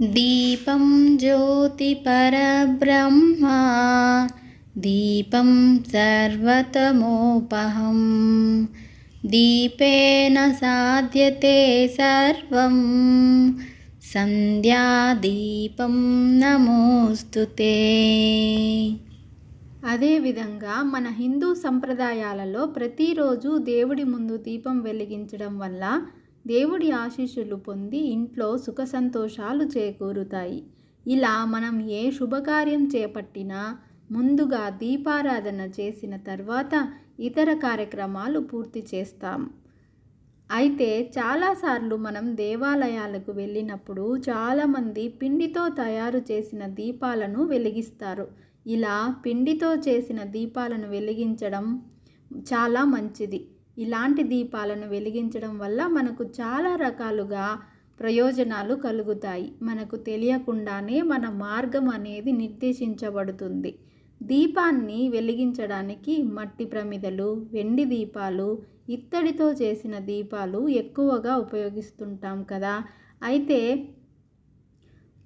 दीपं ज्योतिपरब्रह्मा दीपं सर्वतमोपहं दीपेन साध्यते सर्वं సంధ్యాదీపం నమోస్తుతే. అదేవిధంగా మన హిందూ సంప్రదాయాలలో ప్రతిరోజు దేవుడి ముందు దీపం వెలిగించడం వల్ల దేవుడి ఆశీస్సులు పొంది ఇంట్లో సుఖ సంతోషాలు చేకూరుతాయి. ఇలా మనం ఏ శుభకార్యం చేపట్టినా ముందుగా దీపారాధన చేసిన తర్వాత ఇతర కార్యక్రమాలు పూర్తి చేస్తాం. అయితే చాలాసార్లు మనం దేవాలయాలకు వెళ్ళినప్పుడు చాలామంది పిండితో తయారు చేసిన దీపాలను వెలిగిస్తారు. ఇలా పిండితో చేసిన దీపాలను వెలిగించడం చాలా మంచిది. ఇలాంటి దీపాలను వెలిగించడం వల్ల మనకు చాలా రకాలుగా ప్రయోజనాలు కలుగుతాయి. మనకు తెలియకుండానే మన మార్గం అనేది నిర్దేశించబడుతుంది. దీపాన్ని వెలిగించడానికి మట్టి ప్రమిదలు, వెండి దీపాలు, ఇత్తడితో చేసిన దీపాలు ఎక్కువగా ఉపయోగిస్తుంటాం కదా. అయితే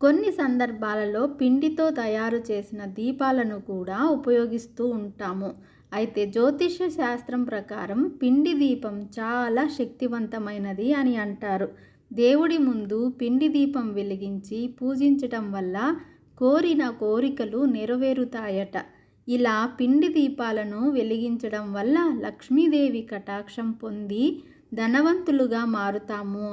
కొన్ని సందర్భాలలో పిండితో తయారు చేసిన దీపాలను కూడా ఉపయోగిస్తూ ఉంటాము. అయితే జ్యోతిష శాస్త్రం ప్రకారం పిండి దీపం చాలా శక్తివంతమైనది అని అంటారు. దేవుడి ముందు పిండి దీపం వెలిగించి పూజించటం వల్ల కోరిన కోరికలు నెరవేరుతాయట. ఇలా పిండి దీపాలను వెలిగించడం వల్ల లక్ష్మీదేవి కటాక్షం పొంది ధనవంతులుగా మారుతాము